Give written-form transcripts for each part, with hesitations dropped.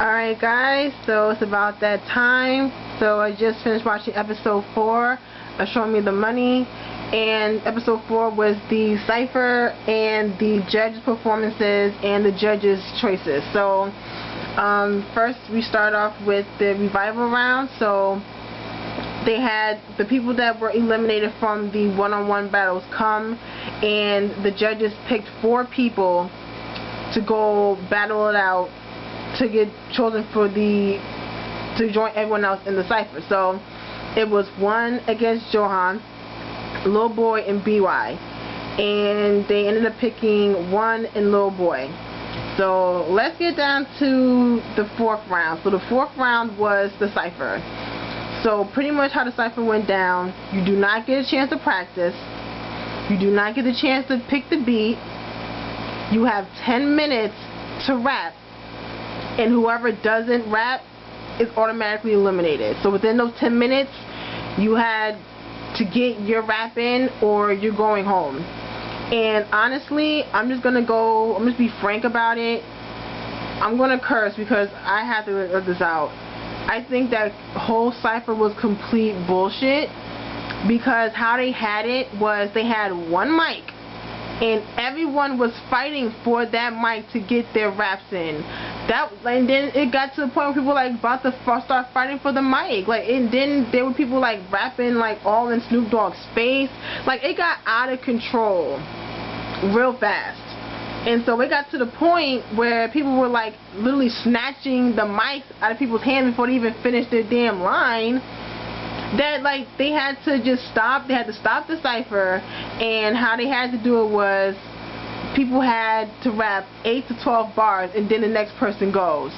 Alright guys, so it's about that time. So I just finished watching episode 4 of Show Me the Money, and episode 4 was the cipher and the judges' performances and the judges' choices. So first we start off with the revival round. So they had the people that were eliminated from the one-on-one battles come, and the judges picked 4 people to go battle it out to get chosen to join everyone else in the cipher. So it was 1 against Johan, Lil Boy, and BY, and they ended up picking 1 and Lil Boy. So let's get down to the 4th round. So the 4th round was the cipher. So pretty much how the cipher went down: you do not get a chance to practice, you do not get a chance to pick the beat, you have 10 minutes to rap, and whoever doesn't rap is automatically eliminated. So within those 10 minutes, you had to get your rap in or you're going home. And honestly, I'm just be frank about it. I'm gonna curse because I have to let this out. I think that whole cipher was complete bullshit, because how they had it was they had 1 mic and everyone was fighting for that mic to get their raps in. And then it got to the point where people were about to start fighting for the mic. And then there were people rapping all in Snoop Dogg's face. It got out of control real fast. And so it got to the point where people were literally snatching the mics out of people's hands before they even finished their damn line. That they had to just stop. They had to stop the cipher, and how they had to do it was people had to rap 8 to 12 bars, and then the next person goes.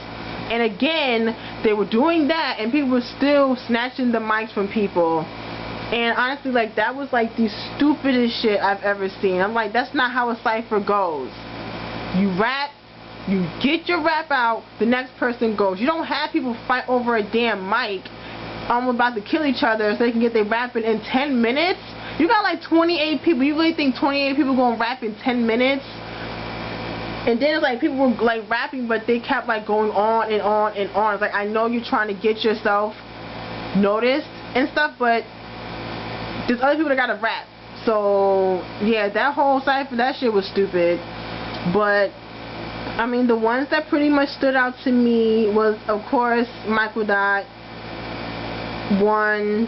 And again, they were doing that, and people were still snatching the mics from people. And honestly, that was the stupidest shit I've ever seen. I'm that's not how a cipher goes. You rap, you get your rap out, the next person goes. You don't have people fight over a damn mic about to kill each other so they can get their rapping in 10 minutes. You got 28 people. You really think 28 people gonna rap in 10 minutes? And then it's people were rapping, but they kept going on and on and on. It's I know you're trying to get yourself noticed and stuff, but there's other people that gotta rap. So yeah, that whole cipher, that shit was stupid. But I mean, the ones that pretty much stood out to me was, of course, Michael Dot, 1,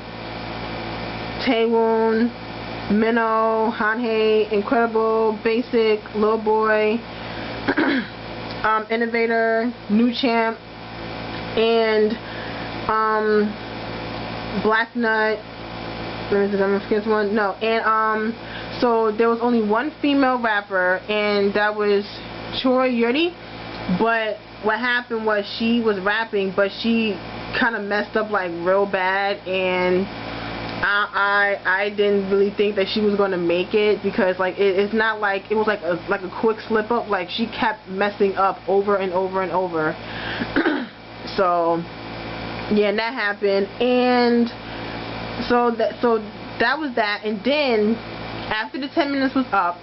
Taewon, Minho, Hanhae, Incredible, Basic, Lil Boy, Innovator, New Champ, and Black Nut. I'm forgetting one. No, and so there was only 1 female rapper, and that was Choi Yuri. But what happened was she was rapping, but she kind of messed up real bad, and I didn't really think that she was gonna make it, because it's not it was a quick slip up. She kept messing up over and over and over. So yeah, and that happened, and so that was that. And then after the 10 minutes was up,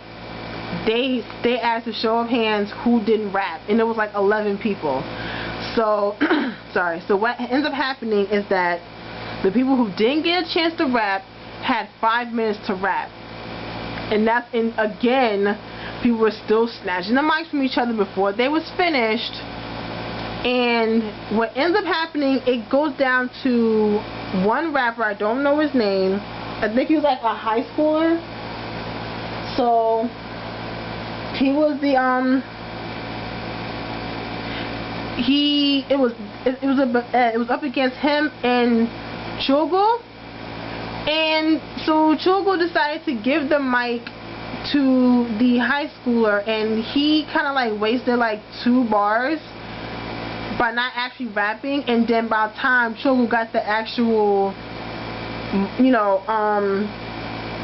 they asked a show of hands who didn't rap, and it was 11 people. So sorry. So what ends up happening is that the people who didn't get a chance to rap had 5 minutes to rap, and again, people were still snatching the mics from each other before they was finished. And what ends up happening, it goes down to 1 rapper, I don't know his name. I think he was a high schooler. So he was the it was up against him and Chogo. And so Chogo decided to give the mic to the high schooler, and he kind of wasted 2 bars by not actually rapping. And then by the time Chogo got the actual,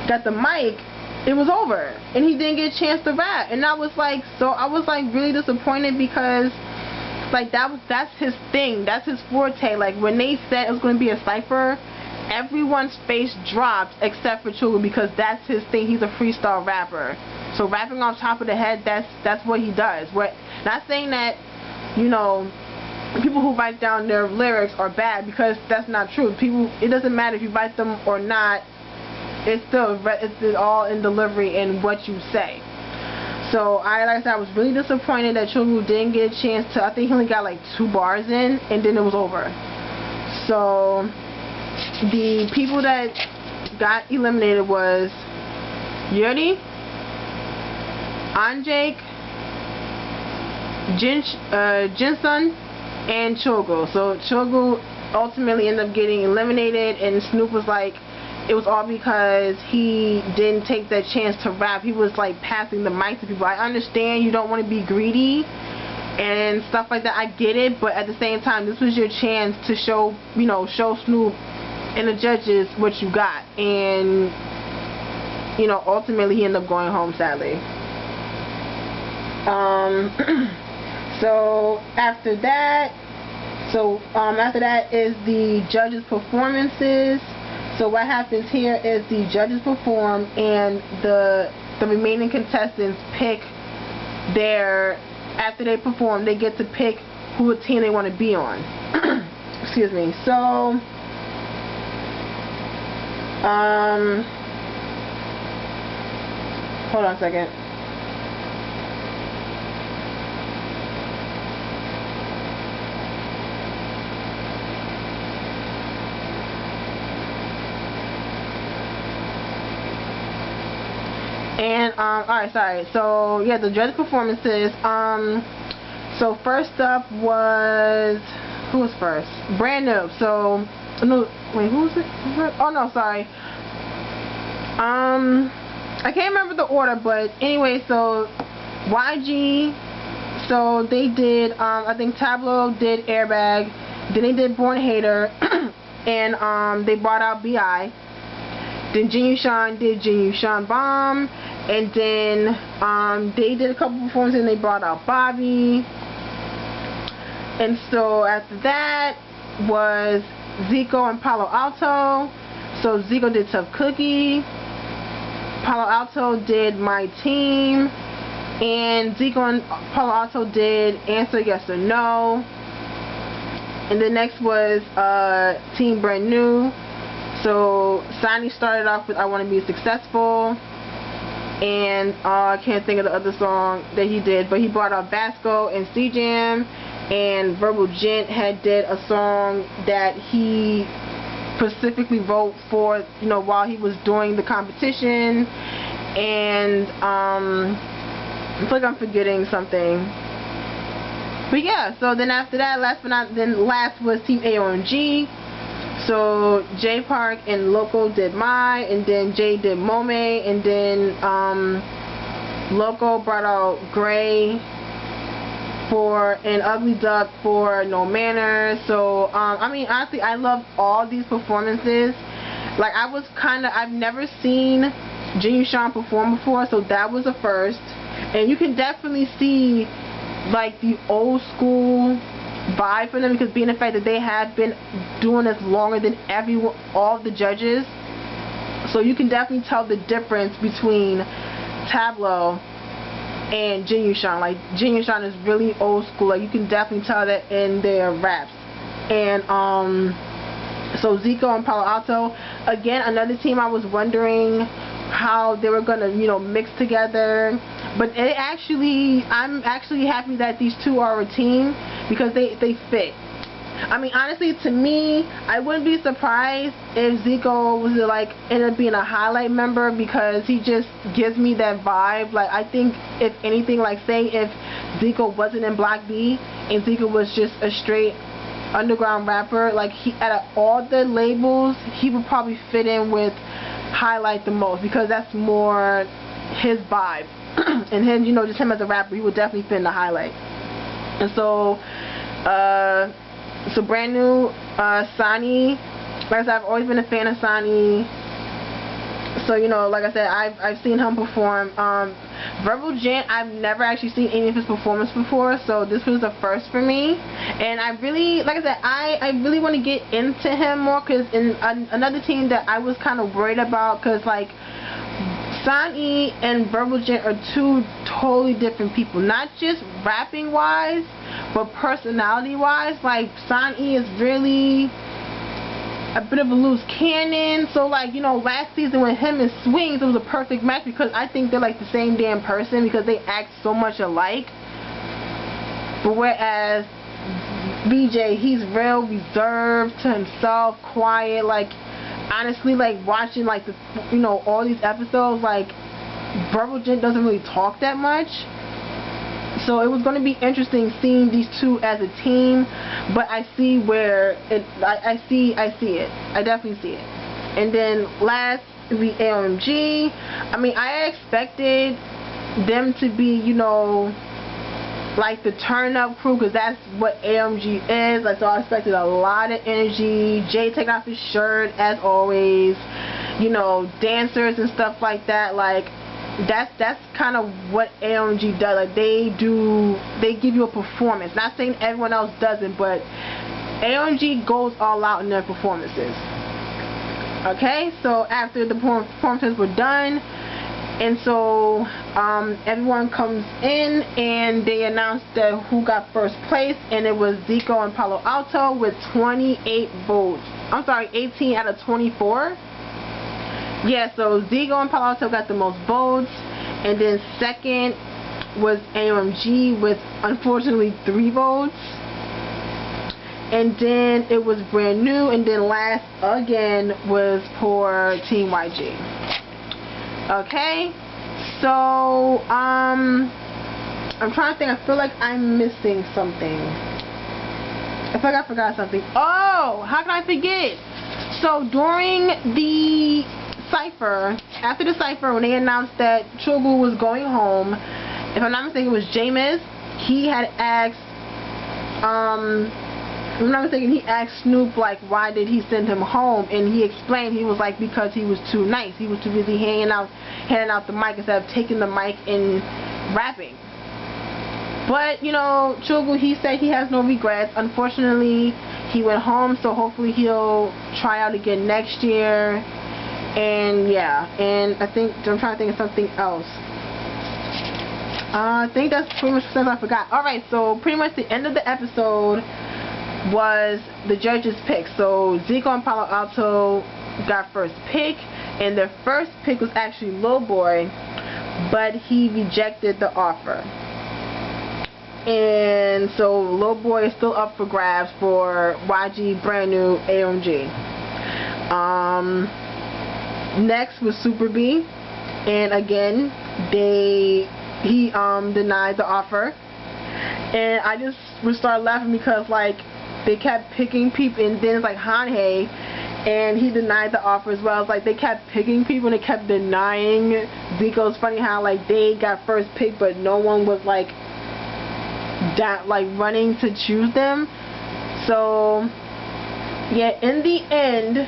got the mic, it was over, and he didn't get a chance to rap. And I was I was really disappointed, because that's his thing, that's his forte. When they said it was going to be a cipher, everyone's face dropped except for Chogo, because that's his thing. He's a freestyle rapper. So rapping off top of the head, that's what he does. Not saying that, people who write down their lyrics are bad, because that's not true. People, it doesn't matter if you write them or not. It's all in delivery and what you say. So like I said, I was really disappointed that Chogu didn't get a chance to. I think he only got like 2 bars in, and then it was over. So the people that got eliminated was Yuri, Anjake, Jinsun, and Chogu. So Chogu ultimately ended up getting eliminated, and Snoop was like, it was all because he didn't take that chance to rap. He was like passing the mic to people. I understand you don't want to be greedy and stuff like that. I get it, but at the same time, this was your chance to show, show Snoop and the judges what you got. And ultimately he ended up going home, sadly. So after that is the judges' performances. So what happens here is the judges perform, and the remaining contestants pick after they perform, they get to pick who team they want to be on. Excuse me. So hold on a second. And alright, sorry. So yeah, the judge performances. So first up was, who was first? Brand New. So no, wait, who was it? Oh no, sorry. I can't remember the order, but anyway, so YG. So they did. I think Tableau did Airbag. Then they did Born Hater, and they brought out B.I. Then Jin Yushan did Jin Yushan Bomb, and then they did a couple performances and they brought out Bobby. And so after that was Zico and Palo Alto. So Zico did Tough Cookie, Palo Alto did My Team, and Zico and Palo Alto did Answer Yes or No. And the next was Team Brand New. So Sonny started off with I Want to Be Successful, and I can't think of the other song that he did, but he brought out Vasco and C-Jam, and Verbal Gent had did a song that he specifically wrote for, while he was doing the competition. And I feel like I'm forgetting something. But yeah, so then after that, last was Team AOMG. So J Park and Loco did My, and then Jay did Mome, and then Loco brought out Gray and Ugly Duck for No Manners. So I mean, honestly, I loved all these performances. Like, I've never seen Jin Yushan perform before, so that was a first. And you can definitely see like the old school vibe for them, because being the fact that they have been doing this longer than all the judges, so you can definitely tell the difference between Tableau and Jin Yushan. Like, Jin Yushan is really old school. Like, you can definitely tell that in their raps. And so Zico and Palo Alto, again, another team I was wondering how they were gonna mix together, but I'm actually happy that these two are a team, because they fit. I mean, honestly, to me, I wouldn't be surprised if Zico was ended up being a highlight member, because he just gives me that vibe. Like, I think if anything, like, say if Zico wasn't in Block B and Zico was just a straight underground rapper, like, out of all the labels, he would probably fit in with Highlight the most, because that's more his vibe. And him, just him as a rapper, he would definitely fit in the Highlight. And so Brand New, Sonny, like I said, I've always been a fan of Sonny. So, like I said, I've seen him perform. Verbal Gent, I've never actually seen any of his performances before, so this was the first for me. And I really, like I said, I really want to get into him more, because in another team that I was kind of worried about, because like Sonny and Verbal Gent are two totally different people, not just rapping wise, but personality-wise, like, Sun-E is really a bit of a loose cannon. So, like, you know, last season with him and Swings, it was a perfect match because I think they're like the same damn person because they act so much alike. But whereas BJ, he's real reserved to himself, quiet. Like, honestly, like, watching, like, the, you know, all these episodes, like, Verbal Jint doesn't really talk that much. So it was going to be interesting seeing these two as a team, but I see where it, I see it. I definitely see it. And then last, the AOMG. I mean, I expected them to be, you know, like the turn-up crew, because that's what AOMG is. Like, so I expected a lot of energy. Jay taking off his shirt as always. You know, dancers and stuff like that. Like, that's kind of what AOMG does. Like, they give you a performance. Not saying everyone else doesn't, but AOMG goes all out in their performances. Okay, so after the performances were done, and so everyone comes in and they announced that who got first place, and it was Zico and Palo Alto with 28 votes. I'm sorry, 18 out of 24. Yeah, so Zico and Palo Alto got the most votes, and then second was AOMG with, unfortunately, 3 votes. And then it was Brand New, and then last again was for Team YG. Okay, so I'm trying to think. I feel like I'm missing something. I feel like I forgot something. Oh, how can I forget? So during the Cypher, after the Cypher, when they announced that Chogu was going home, if I'm not mistaken, it was Jameis. He had asked, if I'm not mistaken, he asked Snoop, like, why did he send him home? And he explained, he was like, because he was too nice. He was too busy handing out the mic instead of taking the mic and rapping. But, you know, Chogu, he said he has no regrets. Unfortunately, he went home, so hopefully he'll try out again next year. And yeah, and I think I'm trying to think of something else. I think that's pretty much stuff I forgot. Alright, so pretty much the end of the episode was the judges' pick. So Zico and Palo Alto got first pick, and their first pick was actually Lil Boy, but he rejected the offer. And so Lil Boy is still up for grabs for YG, Brand New, AOMG. Next was Super B, and again he denied the offer, and I just would start laughing because, like, they kept picking people, and then it's like Hanhei, and he denied the offer as well. It's like they kept picking people and they kept denying Zico. It's funny how, like, they got first pick, but no one was like running to choose them. So yeah, in the end,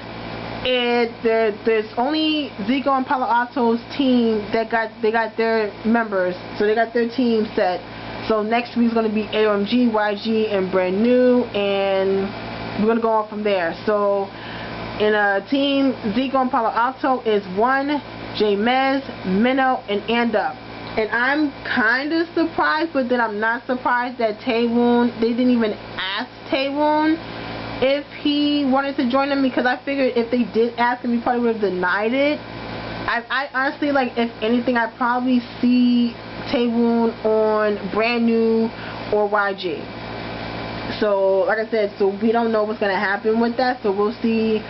there's only Zico and Palo Alto's team that got their members, so they got their team set. So next week's gonna be AOMG, YG, and Brand New, and we're gonna go on from there. So in a team, Zico and Palo Alto is 1, Jameis, Minnow, and Up. And I'm kind of surprised, but then I'm not surprised that Taewoon, they didn't even ask Taewoon if he wanted to join them, because I figured if they did ask him, he probably would have denied it. I honestly, like, if anything, I'd probably see Taewoon on Brand New or YG. So, like I said, so we don't know what's going to happen with that, so we'll see,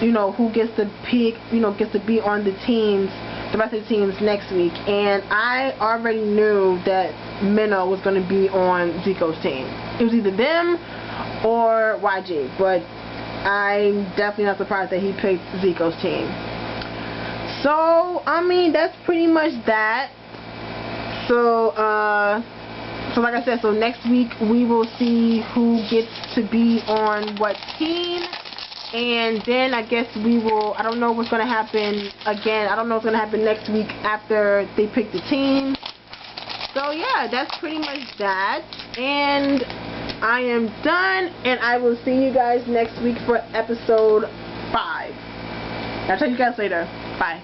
you know, who gets to pick, you know, gets to be on the teams, the rest of the teams next week. And I already knew that Minnow was going to be on Zico's team. It was either them or YG, but I'm definitely not surprised that he picked Zico's team. So, I mean, that's pretty much that. So like I said, so next week we will see who gets to be on what team, and then I guess we will, I don't know what's going to happen again. I don't know what's going to happen next week after they pick the team. So yeah, that's pretty much that, and I am done, and I will see you guys next week for episode 5. I'll tell you guys later. Bye.